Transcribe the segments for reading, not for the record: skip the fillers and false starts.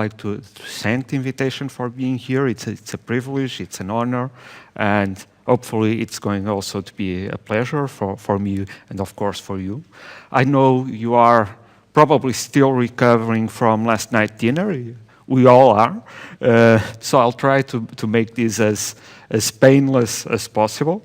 like to thank the invitation for being here. It's a privilege, it's an honor, and hopefully it's going also to be a pleasure for me and of course for you. I know you are probably still recovering from last night's dinner. We all are. So I'll try to make this as painless as possible.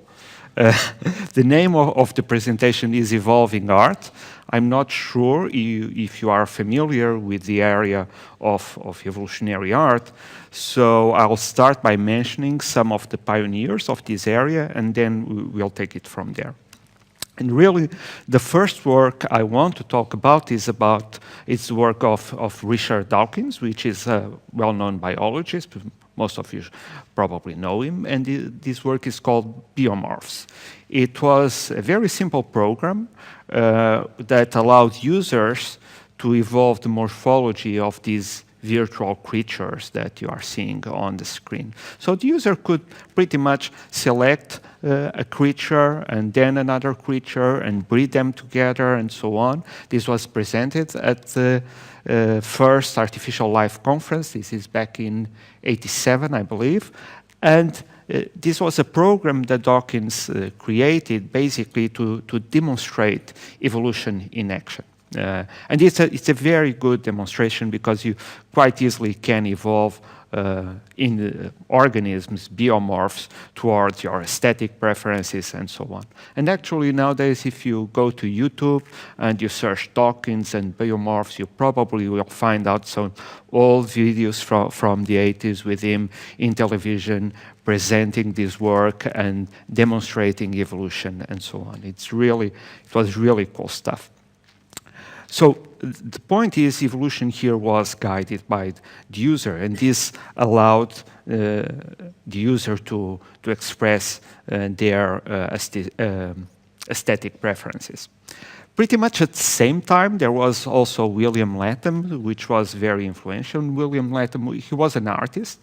The name of the presentation is Evolving Art. I'm not sure if you are familiar with the area of evolutionary art, so I'll start by mentioning some of the pioneers of this area, and then we'll take it from there. And really, the first work I want to talk about is the work of Richard Dawkins, which is a well-known biologist. Most of you probably know him, and this work is called Biomorphs. It was a very simple program that allowed users to evolve the morphology of these virtual creatures that you are seeing on the screen. So the user could pretty much select a creature and then another creature and breed them together and so on. This was presented at the first Artificial Life conference. This is back in '87, I believe. And this was a program that Dawkins created basically to demonstrate evolution in action. And it's a very good demonstration because you quite easily can evolve in organisms, biomorphs, towards your aesthetic preferences and so on. And actually nowadays, if you go to YouTube and you search Dawkins and biomorphs, you probably will find out some old videos from the 80s with him in television presenting this work and demonstrating evolution and so on. It was really cool stuff. So the point is, evolution here was guided by the user, and this allowed the user to express their aesthetic preferences. Pretty much at the same time, there was also William Latham, which was very influential. William Latham, he was an artist,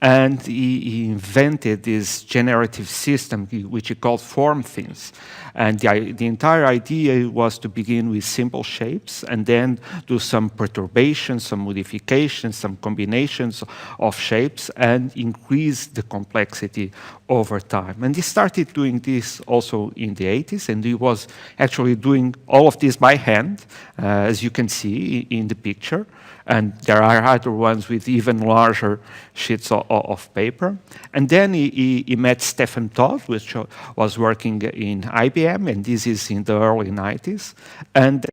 and he invented this generative system, which he called form things. And the entire idea was to begin with simple shapes and then do some perturbations, some modifications, some combinations of shapes and increase the complexity over time. And he started doing this also in the 80s, and he was actually doing all of this by hand, as you can see in the picture. And there are other ones with even larger sheets of paper. And then he met Stephen Todd, which was working in IBM, and this is in the early 90s. And